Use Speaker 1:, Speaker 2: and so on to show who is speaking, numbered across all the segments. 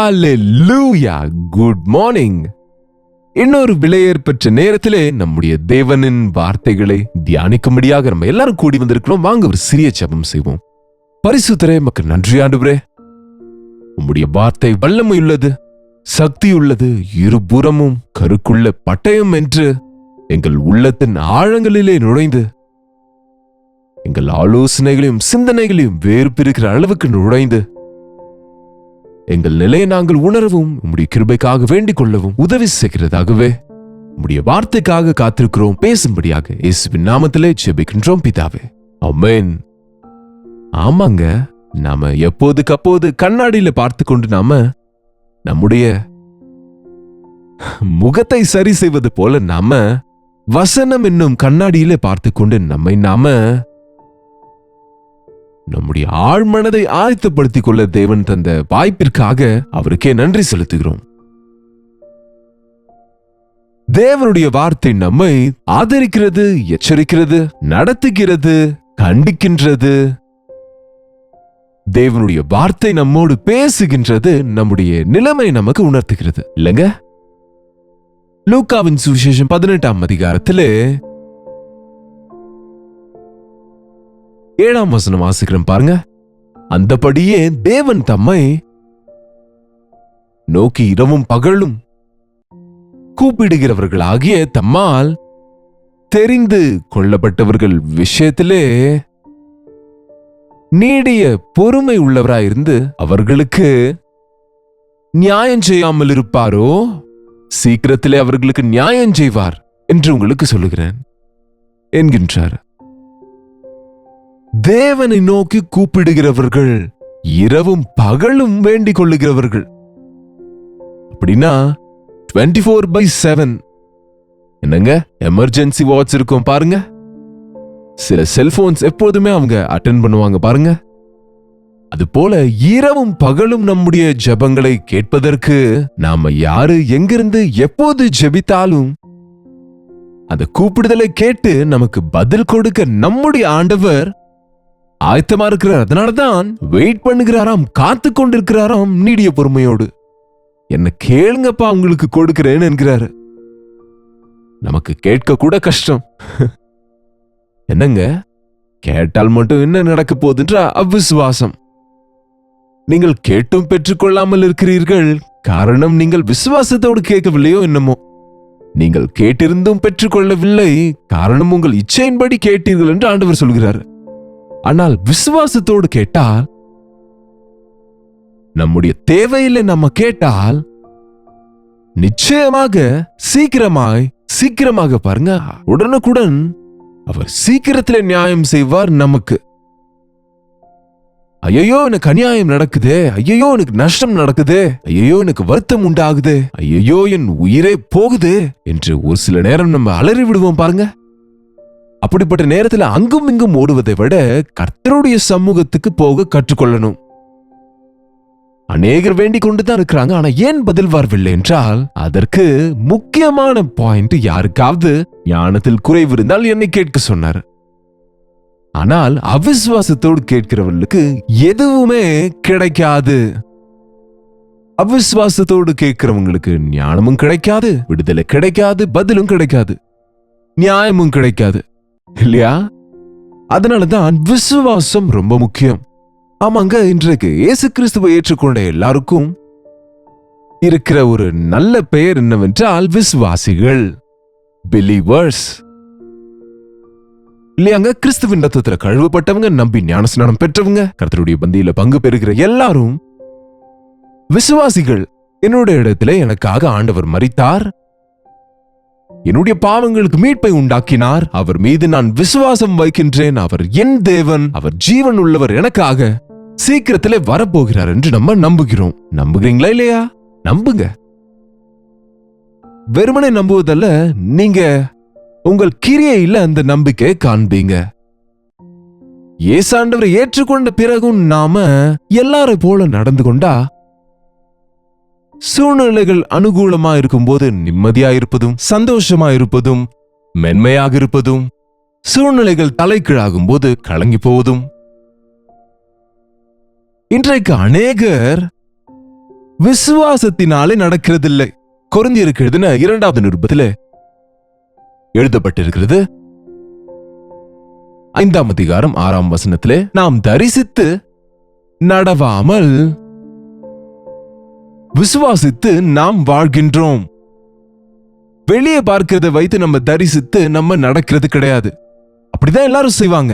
Speaker 1: ஹalleluya. Good morning. இன்னொரு விலையேற்பற்ற நேரத்திலே நம்முடைய தேவனின் வார்த்தைகளை தியானிக்கும்படியாக நம்ம எல்லாரும் கூடி வந்திருக்கிறோம். வாங்க ஒரு சிறிய ஜெபம் செய்வோம். பரிசுத்தரே, மக்கு நன்றி ஆண்டவரே. உம்முடைய வார்த்தை வல்லமையுள்ளது, சக்தியுள்ளது, இருபுறமும் கருக்குள்ள பட்டயம் என்று எங்கள் உள்ளத்தின் ஆழங்களிலே நுழைந்து எங்கள் ஆலோசனைகளையும் சிந்தனைகளையும் வேறு பிரிக்கிற அளவுக்கு நுழைந்து எங்கள் நிலையை நாங்கள் உணரவும் உம்முடைய கிருபைக்காக வேண்டிக் கொள்ளவும் உதவி செய்கிறதாகவே உம்முடைய வார்த்தைக்காக காத்திருக்கிறோம். பேசும்படியாக இயேசுவின் நாமத்திலே ஜெபிக்கின்றோம் பிதாவே, ஆமென். ஆமாங்க, நாம எப்போதுக்கு அப்போது கண்ணாடியில பார்த்து கொண்டு நாம நம்முடைய முகத்தை சரி செய்வது போல நாம வசனம் என்னும் கண்ணாடியிலே பார்த்து கொண்டு நம்முடைய ஆழ்மனதை ஆயத்தப்படுத்திக் கொள்ள தேவன் தந்த வாய்ப்பிற்காக அவருக்கே நன்றி செலுத்துகிறோம். தேவனுடைய வார்த்தை நம்மை ஆதரிக்கிறது, எச்சரிக்கிறது, நடத்துகிறது, கண்டிக்கின்றது. தேவனுடைய வார்த்தை நம்மோடு பேசுகின்றது, நம்முடைய நிலைமை நமக்கு உணர்த்துகிறது இல்லங்க? லூக்காவின் சுவிசேஷம் 18ஆம் அதிகாரத்திலே 7ஆம் வசனம் வாசிக்கிறோம் பாருங்க. அந்தபடியே தேவன் தம்மை நோக்கி இரவும் பகலும் கூப்பிடுகிறவர்களாகிய தம்மால் தெரிந்து கொள்ளப்பட்டவர்கள் விஷயத்திலே நீடிய பொறுமை உள்ளவராயிருந்து அவர்களுக்கு நியாயம் செய்யாமல் இருப்பாரோ, சீக்கிரத்திலே அவர்களுக்கு நியாயம் செய்வார் என்று உங்களுக்கு சொல்லுகிறேன் என்கின்றார். தேவனை நோக்கி கூப்பிடுகிறவர்கள், இரவும் பகலும் வேண்டிக் கொள்ளுகிறவர்கள், அப்படின்னா 24/7 என்னங்க எமர்ஜென்சி வாட்ச் இருக்கும் பாருங்க. சில செல்போன்ஸ் எப்போதுமே அவங்க அட்டென்ட் பண்ணுவாங்க பாருங்க. அது போல இரவும் பகலும் நம்முடைய ஜெபங்களை கேட்பதற்கு நாம யாரு எங்கிருந்து எப்போது ஜெபித்தாலும் அந்த கூப்பிடுதலை கேட்டு நமக்கு பதில் கொடுக்க நம்முடைய ஆண்டவர் ஆயத்தமா இருக்கிறார். அதனாலதான் வெயிட் பண்ணுகிறாராம், காத்து கொண்டிருக்கிறாராம் நீடிய பொறுமையோடு. என்ன கேளுங்கப்பா, உங்களுக்கு கொடுக்கிறேன் என்கிறாரு. நமக்கு கேட்க கூட கஷ்டம். என்னங்க, கேட்டால் மட்டும் என்ன நடக்க போகுதுன்ற அவிசுவாசம். நீங்கள் கேட்டும் பெற்றுக்கொள்ளாமல் இருக்கிறீர்கள். காரணம், நீங்கள் விசுவாசத்தோடு கேட்கவில்லையோ என்னமோ. நீங்கள் கேட்டிருந்தும் பெற்றுக்கொள்ளவில்லை. காரணம், உங்கள் இச்சையின்படி கேட்டீர்கள் என்று ஆண்டவர் சொல்கிறார். ஆனால் விசுவாசத்தோடு கேட்டால், நம்முடைய தேவையில்லை நம்ம கேட்டால் நிச்சயமாக சீக்கிரமாக பாருங்க, உடனுக்குடன் அவர் சீக்கிரத்திலே நியாயம் செய்வார் நமக்கு. ஐயோ எனக்கு அநியாயம் நடக்குதே, ஐயோ எனக்கு நஷ்டம் நடக்குதே, ஐயோ எனக்கு வருத்தம் உண்டாகுதே, ஐயோ என் உயிரே போகுதே என்று ஒரு சில நேரம் நம்ம அலறி விடுவோம் பாருங்க. அப்படிப்பட்ட நேரத்தில் அங்கும் இங்கும் ஓடுவதை விட கர்த்தருடைய சமூகத்துக்கு போக கற்றுக்கொள்ளணும். அநேகர் வேண்டிக் கொண்டுதான் இருக்கிறாங்க. ஆனா ஏன் பதில் வரவில்லை என்றால், அதற்கு முக்கியமான பாயிண்ட், யாருக்காவது ஞானத்தில் குறைவு இருந்தால் என்னை கேட்க சொன்னார். ஆனால் அவிசுவாசத்தோடு கேட்கிறவர்களுக்கு எதுவுமே கிடைக்காது. அவிசுவாசத்தோடு கேட்கிறவங்களுக்கு ஞானமும் கிடைக்காது, விடுதலை கிடைக்காது, பதிலும் கிடைக்காது, நியாயமும் கிடைக்காது இல்லையா? அதனாலதான் விசுவாசம் ரொம்ப முக்கியம். ஆமாங்க, இன்றைக்கு இயேசு கிறிஸ்துவை ஏற்றுக்கொண்ட எல்லாருக்கும் இருக்கிற ஒரு நல்ல பெயர் என்னவென்றால் விசுவாசிகள், பிலீவர்ஸ் இல்லையாங்க? கிறிஸ்துவின் ரத்தத்துல கழுவப்பட்டவங்க, நம்பி ஞானஸ்நானம் பெற்றவங்க, கர்த்தருடைய பந்தியில பங்கு பெறுகிற எல்லாரும் விசுவாசிகள். என்னுடைய இடத்துல எனக்காக ஆண்டவர் மரித்தார், என்னுடைய பாவங்களுக்கு மீட்பை உண்டாக்கினார், அவர் மீது நான் விசுவாசம் வைக்கின்றேன், அவர் என் தேவன், அவர் ஜீவன் உள்ளவர், எனக்காக சீக்கிரத்திலே வரப்போகிறார் என்று நம்ம நம்புகிறோம். நம்புகிறீங்களா இல்லையா? நம்புங்க. வெறுமனே நம்புவதல்ல, நீங்க உங்கள் கிரியையில அந்த நம்பிக்கையை காண்பீங்க. இயேசாண்டவரை ஏற்றுக்கொண்ட பிறகும் நாம எல்லாரை போல நடந்து கொண்டா, சூழ்நிலைகள் அனுகூலமா இருக்கும்போது நிம்மதியா இருப்பதும், சந்தோஷமா இருப்பதும், மென்மையாக இருப்பதும், சூழ்நிலைகள் தலைகீழாகும் போது கலங்கி போவதும். இன்றைக்கு அநேகர் விசுவாசத்தினாலே நடக்கிறதில்லை. கொரிந்தியருக்கு எழுதின 2வது நிருபத்திலே எழுதப்பட்டிருக்கிறது 5ஆம் அதிகாரம் 6ஆம் வசனத்திலே, நாம் தரிசித்து நடவாமல் விசுவாசித்து நாம் வாழ்கின்றோம். வெளியே பார்க்கிறத வைத்து நம்ம தரிசித்து நம்ம நடக்கிறது கிடையாது. அப்படிதான் எல்லாரும் செய்வாங்க.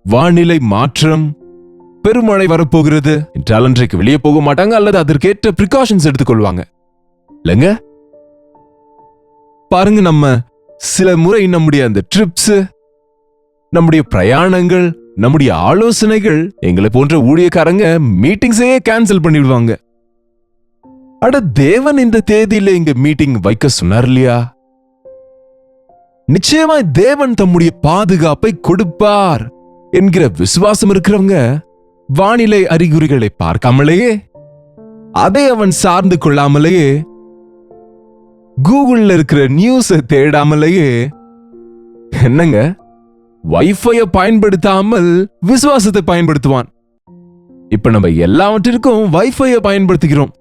Speaker 1: வானிலை மாற்றம், பெருமழை வரப்போகிறது என்றால் அன்றைக்கு வெளியே போக மாட்டாங்க, அல்லது அதற்கேற்ற பிரிகாஷன்ஸ் எடுத்துக்கொள்வாங்க இல்லங்க. பாருங்க, நம்ம சில முறை நம்முடைய அந்த ட்ரிப்ஸ், நம்முடைய பிரயாணங்கள், நம்முடைய ஆலோசனைகள், எங்களை போன்ற ஊழியக்காரங்க மீட்டிங்ஸையே கேன்சல் பண்ணிடுவாங்க. அட, தேவன் இந்த தேதியில இங்க மீட்டிங் வைக்க சொன்னார் இல்லையா? நிச்சயமாய் தேவன் தம்முடைய பாதுகாப்பை கொடுப்பார் என்கிற விசுவாசம் இருக்கிறவங்க வானிலை அறிகுறிகளை பார்க்காமலேயே, அதை அவன் சார்ந்து கொள்ளாமலேயே, கூகுள்ல இருக்கிற நியூஸை தேடாமலேயே, என்னங்க, வைஃபைய பயன்படுத்தாமல் விசுவாசத்தை பயன்படுத்துவான். இப்ப நம்ம எல்லாவற்றிற்கும் வைஃபைய பயன்படுத்துகிறோம்.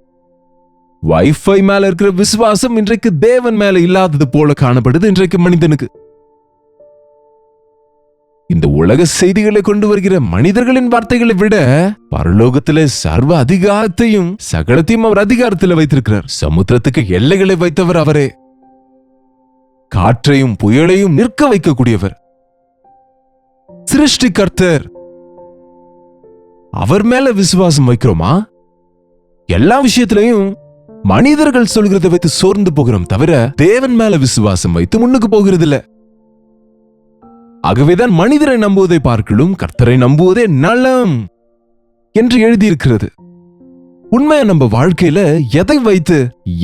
Speaker 1: வைஃபை மேல இருக்கிற விசுவாசம் இன்றைக்கு தேவன் மேல இல்லாதது போல காணப்படுது இன்றைக்கு மனிதனுக்கு. இந்த உலக செய்திகளை கொண்டு வருகிற மனிதர்களின் வார்த்தைகளை விட பரலோகத்திலே சர்வ அதிகாரத்தையும் சகலத்தையும் அவர் அதிகாரத்தில் வைத்திருக்கிறார். சமுத்திரத்துக்கு எல்லைகளை வைத்தவர் அவரே. காற்றையும் புயலையும் நிற்க வைக்கக்கூடியவர் சிருஷ்டிகர்த்தர். அவர் மேல விசுவாசம் வைக்கிறோமா? எல்லா விஷயத்திலையும் மனிதர்கள் சொல்கிறத வைத்து சோர்ந்து போகிறோம் தவிர தேவன் மேல விசுவாசம் வைத்து முன்னுக்கு போகிறது இல்ல. ஆகவேதான் மனிதரை நம்புவதை பார்க்கலும் கர்த்தரை நம்புவதே நலம் என்று எழுதியிருக்கிறது. உண்மையா நம்ம வாழ்க்கையில எதை வைத்து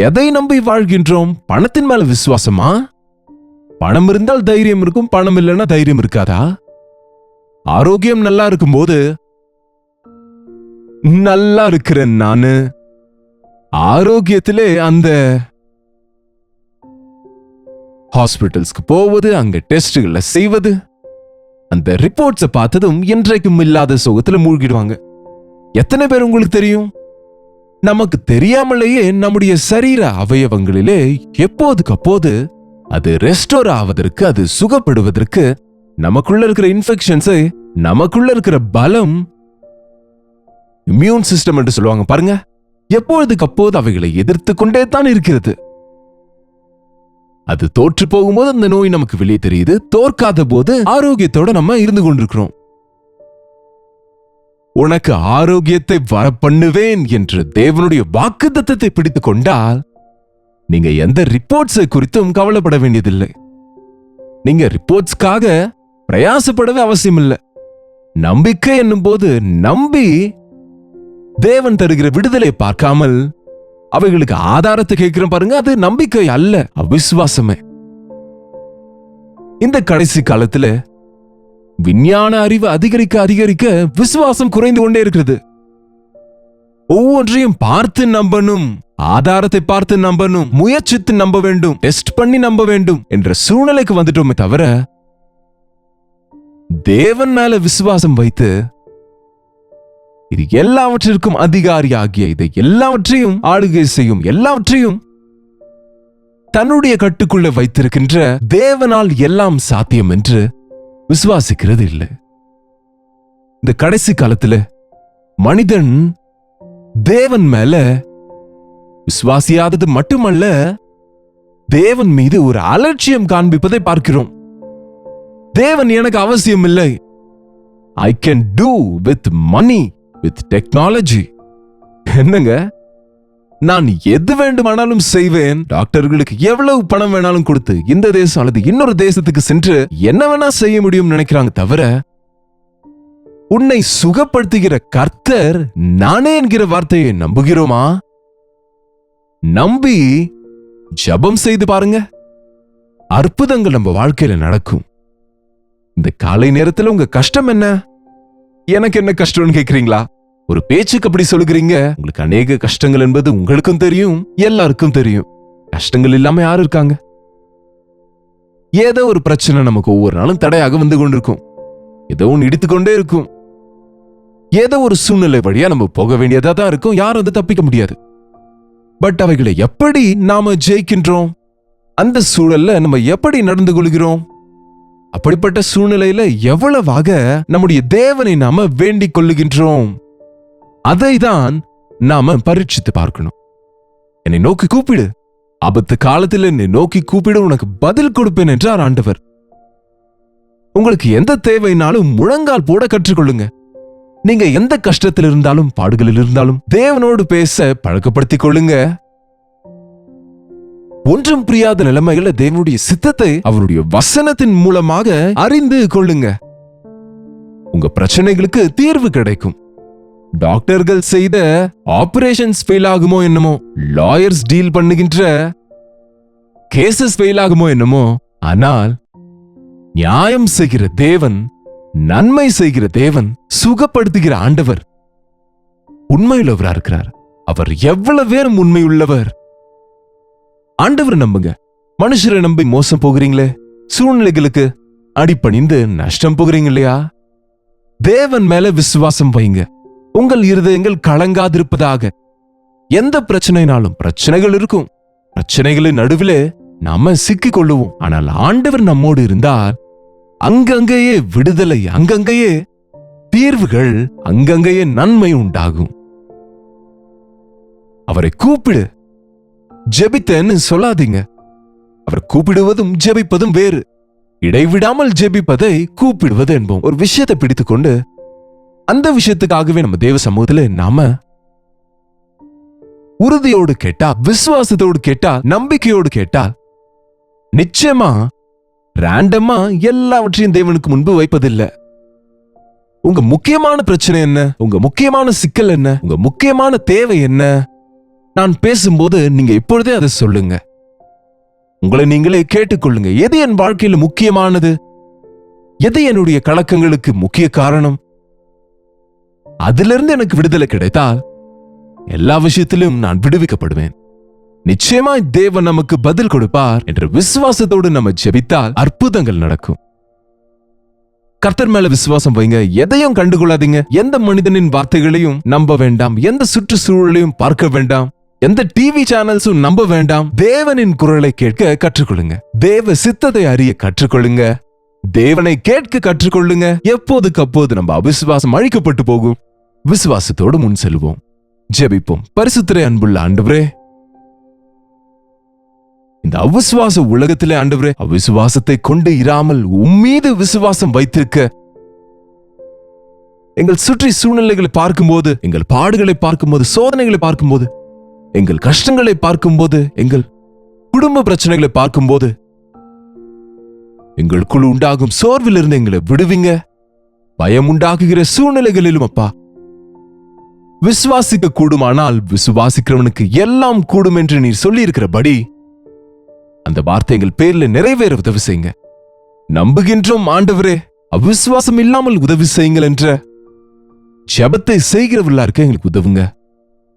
Speaker 1: எதை நம்பி வாழ்கின்றோம்? பணத்தின் மேல விசுவாசமா? பணம் இருந்தால் தைரியம் இருக்கும், பணம் இல்லைன்னா தைரியம் இருக்காதா? ஆரோக்கியம் நல்லா இருக்கும்போது, நல்லா இருக்கிறேன் நானு, ஆரோக்கியத்திலே அந்த ஹாஸ்பிட்டல்ஸ்க்கு போவது, அங்க டெஸ்ட்களை செய்வது, அந்த ரிப்போர்ட்ஸை பார்த்ததும் என்றைக்கும் இல்லாத சோகத்துல மூழ்கிடுவாங்க. எத்தனை பேர் உங்களுக்கு தெரியும்? நமக்கு தெரியாமலேயே நம்முடைய சரீர அவயவங்களிலே எப்போதுக்கு அப்போது அது ரெஸ்டோர் ஆவதற்கு, அது சுகப்படுவதற்கு, நமக்குள்ள இருக்கிற இன்ஃபெக்ஷன்ஸை, நமக்குள்ள இருக்கிற பலம், இம்யூன் சிஸ்டம் என்று சொல்லுவாங்க பாருங்க, எப்பொழுதுக்கு அப்போது அவைகளை எதிர்த்து கொண்டே தான் இருக்கிறது. அது தோற்று போகும்போது அந்த நோய் நமக்கு வெளியே தெரியுது, தோற்காத போது ஆரோக்கியத்தோட நம்ம இருந்து கொண்டிருக்கிறோம். உனக்கு ஆரோக்கியத்தை வர பண்ணுவேன் என்று தேவனுடைய வாக்குத்தத்தத்தை பிடித்துக் கொண்டால் நீங்க எந்த ரிப்போர்ட்ஸை குறித்தும் கவலைப்பட வேண்டியதில்லை. நீங்க ரிப்போர்ட்ஸ்க்காக பிரயாசப்படவே அவசியம் இல்லை. நம்பிக்கை என்னும் போது நம்பி தேவன் தருகிற விடுதலை பார்க்காமல் அவைகளுக்கு ஆதாரத்தை கேட்கிறோம் பாருங்க, அது நம்பிக்கை அல்ல, அவிசுவாசமே. இந்த கடைசி காலத்துல விஞ்ஞான அறிவு அதிகரிக்க அதிகரிக்க விசுவாசம் குறைந்து கொண்டே இருக்கிறது. ஒவ்வொன்றையும் பார்த்து நம்பணும், ஆதாரத்தை பார்த்து நம்பணும், முயற்சித்து நம்ப வேண்டும், டெஸ்ட் பண்ணி நம்ப வேண்டும் என்ற சூழ்நிலைக்கு வந்துட்டோமே தவிர தேவன் மேல விசுவாசம் வைத்து இது எல்லாவற்றிற்கும் அதிகாரியாகிய, இதை எல்லாவற்றையும் ஆளுகை செய்யும், எல்லாவற்றையும் தன்னுடைய கட்டுக்குள்ள வைத்திருக்கின்ற தேவனால் எல்லாம் சாத்தியம் என்று விசுவாசிக்கிறது இல்லை. இந்த கடைசி காலத்துல மனிதன் தேவன் மேல விசுவாசியாதது மட்டுமல்ல, தேவன் மீது ஒரு அலட்சியம் காண்பிப்பதை பார்க்கிறோம். தேவன் எனக்கு அவசியம் இல்லை, I can do with money, with technology. என்னங்க, நான் எது வேண்டுமானாலும் செய்வேன், டாக்டர்களுக்கு எவ்வளவு பணம் வேணாலும் கொடுத்து இந்த தேசம் அல்லது இன்னொரு தேசத்துக்கு சென்று என்ன வேணா செய்ய முடியும் நினைக்கிறாங்க தவிர உன்னை சுகப்படுத்துகிற கர்த்தர் நானே என்கிற வார்த்தையை நம்புகிறோமா? நம்பி ஜெபம் செய்து பாருங்க, அற்புதங்கள் நம்ம வாழ்க்கையில நடக்கும். இந்த காலை நேரத்துல உங்க கஷ்டம் என்ன? எனக்கு என்ன கஷ்டம்னு கேக்குறீங்களா? ஒரு பேச்சுக்கு அப்படி சொல்லுகிறீங்க. உங்களுக்கு அநேக கஷ்டங்கள் என்பது உங்களுக்கும் தெரியும், எல்லாருக்கும் தெரியும். கஷ்டங்கள் இல்லாம யாரும் இருக்காங்க? ஏதோ ஒரு பிரச்சனை நமக்கு ஒவ்வொரு நாளும் தடையாக வந்து கொண்டிருக்கும், ஏதோ ஒன்று இடித்துக்கொண்டே இருக்கும். ஏதோ ஒரு சூழ்நிலை வழியா நம்ம போக வேண்டியதா தான் இருக்கும், யாரும் அதை தப்பிக்க முடியாது. பட் அவைகளை எப்படி நாம ஜெயிக்கின்றோம்? அந்த சூழல்ல நம்ம எப்படி நடந்து கொள்கிறோம்? அப்படிப்பட்ட சூழ்நிலையில எவ்வளவாக நம்முடைய தேவனை நாம வேண்டிக் கொள்ளுகின்றோம்? அதை தான் நாம பரீட்சித்து பார்க்கணும். என்னை நோக்கி கூப்பிடு, ஆபத்து காலத்தில் என்னை நோக்கி கூப்பிடு, உனக்கு பதில் கொடுப்பேன் என்றார் ஆண்டவர். உங்களுக்கு எந்த தேவைனாலும் முழங்கால் போட கற்றுக்கொள்ளுங்க. நீங்க எந்த கஷ்டத்தில் இருந்தாலும் பாடுகளில் இருந்தாலும் தேவனோடு பேச பழக்கப்படுத்திக் கொள்ளுங்க. ஒன்றும் புரியாத நிலைமைகள தேவனுடைய சித்தத்தை அவருடைய வசனத்தின் மூலமாக அறிந்து கொள்ளுங்க. உங்க பிரச்சனைகளுக்கு தீர்வு கிடைக்கும். டாக்டர்கள் செய்த ஆபரேஷன்ஸ் ஃபெயில் ஆகுமோ என்னமோ, லாயர்ஸ் டீல் பண்ணுகின்ற கேசஸ் ஃபெயில் ஆகுமோ என்னமோ, ஆனால் நியாயம் செய்கிற தேவன், நன்மை செய்கிற தேவன், சுகப்படுத்துகிற ஆண்டவர் உண்மையுள்ளவரா இருக்கிறார். அவர் எவ்வளவு பேரும் உண்மையுள்ளவர். ஆண்டவர் நம்புங்க. மனுஷரை நம்பி மோசம் போகிறீங்களே, சூழ்நிலைகளுக்கு அடிபணிந்து நஷ்டம் போகிறீங்க இல்லையா? தேவன் மேல விசுவாசம் வைங்க. உங்கள் இருதயங்கள் கலங்காதிருப்பதாக. எந்த பிரச்சனைனாலும் பிரச்சனைகள் இருக்கும். பிரச்சனைகளின் நடுவிலே நாம சிக்கிக் கொள்ளுவோம். ஆனால் ஆண்டவர் நம்மோடு இருந்தால் அங்கங்கேயே விடுதலை, அங்கங்கேயே தீர்வுகள், அங்கங்கேயே நன்மை உண்டாகும். அவரை கூப்பிடு. ஜெபித்தேன்னு சொல்லாதீங்க. அவர் கூப்பிடுவதும் ஜெபிப்பதும் வேறு. இடைவிடாமல் ஜெபிப்பதை கூப்பிடுவது என்போம். ஒரு விஷயத்தை பிடித்துக்கொண்டு அந்த விஷயத்துக்காகவே நம்ம தேவ சமூகத்துல நாம உறுதியோடு கேட்டா, விசுவாசத்தோடு கேட்டா, நம்பிக்கையோடு கேட்டால் நிச்சயமா ரேண்டமா எல்லாவற்றையும் தேவனுக்கு முன்பு வைப்பதில்லை. உங்க முக்கியமான பிரச்சனை என்ன? உங்க முக்கியமான சிக்கல் என்ன? உங்க முக்கியமான தேவை என்ன? நான் பேசும்போது நீங்க இப்பொழுதே அதை சொல்லுங்க. உங்களை நீங்களே கேட்டுக்கொள்ளுங்க. எது என் வாழ்க்கையில முக்கியமானது? எது என்னுடைய கலக்கங்களுக்கு முக்கிய காரணம்? அதிலிருந்து எனக்கு விடுதலை கிடைத்தால் எல்லா விஷயத்திலும் நான் விடுவிக்கப்படுவேன். நிச்சயமாய் தேவன் நமக்கு பதில் கொடுப்பார் என்ற விசுவாசத்தோடு நம்ம ஜெபித்தால் அற்புதங்கள் நடக்கும். கர்த்தர் மேல விசுவாசம் வைங்க. எதையும் கண்டுகொள்ளாதீங்க. எந்த மனிதனின் வார்த்தைகளையும் நம்ப வேண்டாம். எந்த சுற்றுச்சூழலையும் பார்க்க வேண்டாம். எந்த டிவி சேனல்ஸும் நம்ப வேண்டாம். தேவனின் குரலை கேட்க கற்றுக்கொள்ளுங்க. தேவ சித்தத்தை அறிய கற்றுக்கொள்ளுங்க. தேவனை கேட்க கற்றுக்கொள்ளுங்க. எப்போதுக்கு அப்போது நம்ம அவிசுவாசம் அழிக்கப்பட்டு போகும். விசுவாசத்தோடு முன் செல்வோம். ஜெபிப்போம். பரிசுத்தரே, அன்புள்ள ஆண்டவரே, இந்த அவிசுவாச உலகத்திலே ஆண்டவரே, அவிசுவாசத்தை கொண்டு இராமல் உம்மீது விசுவாசம் வைத்திருக்க, எங்கள் சுற்றி சூழ்நிலைகளை பார்க்கும்போது, எங்கள் பாடுகளை பார்க்கும்போது, சோதனைகளை பார்க்கும்போது, எங்கள் கஷ்டங்களை பார்க்கும்போது, எங்கள் குடும்ப பிரச்சனைகளை பார்க்கும்போது, எங்களுக்குள் உண்டாகும் சோர்விலிருந்து எங்களை விடுவிங்க. பயம் உண்டாக்குகிற சூழ்நிலைகளிலும் அப்பா, விசுவாசிக்க கூடுமானால் விசுவாசிக்கிறவனுக்கு எல்லாம் கூடும் என்று நீர் சொல்லி இருக்கிறபடி அந்த வார்த்தை எங்கள் பேர்ல நிறைவேற உதவி செய்யுங்க. நம்புகின்றோம் ஆண்டவரே, அவிசுவாசம் இல்லாமல் உதவி செய்யுங்கள் என்ற ஜெபத்தை செய்கிறவர்களா இருக்க எங்களுக்கு உதவுங்க.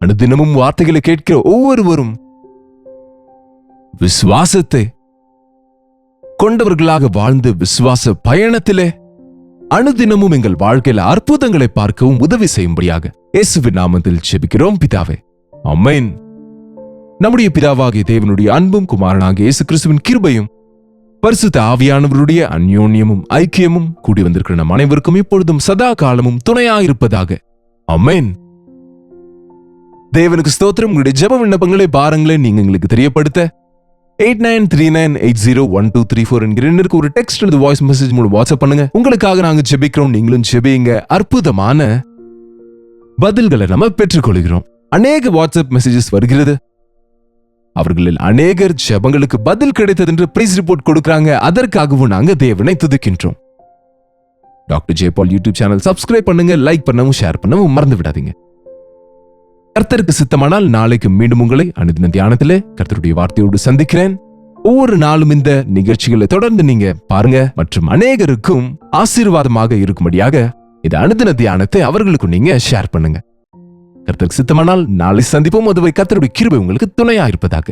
Speaker 1: அனுதினமும் வார்த்தைகளை கேட்கிற ஒவ்வொருவரும் விசுவாசத்தை கொண்டவர்களாக வாழ்ந்து விசுவாச பயணத்திலே அனுதினமும் எங்கள் வாழ்க்கையில அற்புதங்களை பார்க்கவும் உதவி செய்யும்படியாக இயேசுவின் நாமத்தில் ஜெபிக்கிறோம் பிதாவே, ஆமென். நம்முடைய பிதாவாகிய தேவனுடைய அன்பும் குமாரனாகிய இயேசு கிறிஸ்துவின் கிருபையும் பரிசுத்த ஆவியானவருடைய அந்யோன்யமும் ஐக்கியமும் கூடி வந்திருக்கிற நம் அனைவருக்கும் இப்பொழுதும் சதா காலமும் துணையாயிருப்பதாக, ஆமென். தேவனுக்கு ஸ்தோத்திரம். உங்களுடைய ஜெப விண்ணப்பங்களை பாருங்களே நீங்க எங்களுக்கு தெரியப்படுத்த 8939801234 என்கிற எண்ணிற்கு ஒரு டெக்ஸ்ட் அல்லது வாய்ஸ் மெசேஜ் மூலம் வாட்ஸ்அப் பண்ணுங்க. உங்களுக்காக நாங்க ஜெபிக்கிறோம், நீங்களும் ஜெபிங்க. அற்புதமான பதில்களை நம்ம பெற்றுக்கொள்கிறோம். அநேக வாட்ஸ்அப் மெசேஜஸ் வருகிறது. அவர்களில் அநேகர் ஜெபங்களுக்கு பதில் கிடைத்தது என்று பிரைஸ் ரிப்போர்ட் கொடுக்கறாங்க. அதற்காகவும் நாங்க தேவனை துதிக்கின்றோம். டாக்டர் ஜே பால் யூடியூப் சேனல் சப்ஸ்கிரைப் பண்ணுங்க, லைக் பண்ணவும் ஷேர் பண்ணவும் மறந்து விடாதீங்க. கர்த்தருக்கு சித்தமானால் நாளைக்கு மீண்டும் உங்களை அனுதின தியானத்திலே கர்த்தருடைய வார்த்தையோடு சந்திக்கிறேன். ஒவ்வொரு நாளும் இந்த நிகழ்ச்சிகளை தொடர்ந்து நீங்க பாருங்க மற்றும் அநேகருக்கும் ஆசீர்வாதமாக இருக்கும்படியாக இந்த அனுதின தியானத்தை அவர்களுக்கும் நீங்க ஷேர் பண்ணுங்க. கர்த்தருக்கு சித்தமானால் நாளை சந்திப்போம். அதுவரை கர்த்தருடைய கிருபை உங்களுக்கு துணையா இருப்பதாக.